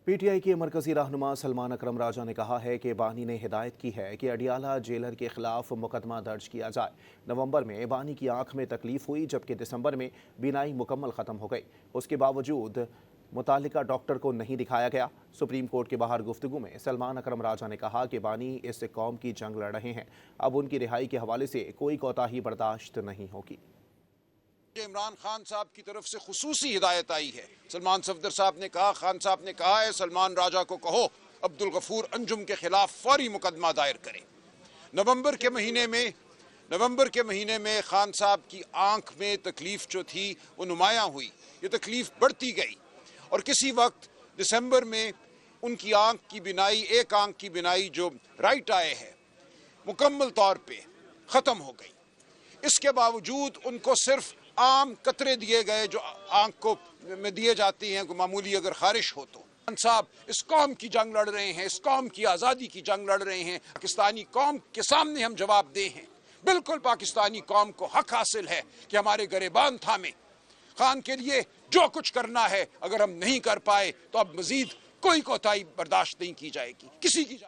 PTI के मरकजी रहनुमा सलमान अकरम राजा ने कहा है कि बानी ने हिदायत की है कि अडियाला जेलर के खिलाफ मुकदमा दर्ज किया जाए। नवंबर में बानी की आंख में तकलीफ हुई, जबकि दिसंबर में बीनाई मुकम्मल ख़त्म हो गई। उसके बावजूद मुतालिका डॉक्टर को नहीं दिखाया गया। सुप्रीम कोर्ट के बाहर गुफ्तगू में सलमान अकरम राजा ने कहा कि बानी इस कौम की जंग लड़ रहे हैं, अब उनकी रिहाई के हवाले से कोई कोताही बर्दाश्त नहीं होगी। इमरान खान साहब की तरफ से खुसूसी हिदायत आई है। सलमान सफदर साहब ने कहा, खान साहब ने कहा है सलमान राजा को कहो अब्दुल गफूर अंजुम के खिलाफ फौरी मुकदमा दायर करें। नवंबर के महीने में खान साहब की आंख में तकलीफ जो थी वो नुमायां हुई, ये तकलीफ बढ़ती गई और किसी वक्त दिसंबर में उनकी आंख की बिनाई, एक आंख की बिनाई जो राइट आए है, मुकम्मल तौर पे ख़त्म हो गई। इसके बावजूद उनको सिर्फ आम कतरे दिए गए जो आंख को में दिए जाती हैं, मामूली अगर खारिश हो तो। खान साहब इस कौम की जंग लड़ रहे हैं, इस कौम की आज़ादी की जंग लड़ रहे हैं। पाकिस्तानी कौम के सामने हम जवाब दे हैं। बिल्कुल पाकिस्तानी कौम को हक हासिल है कि हमारे गरेबान थामे। खान के लिए जो कुछ करना है अगर हम नहीं कर पाए तो अब मजीद कोई कोताही बर्दाश्त नहीं की जाएगी, किसी की।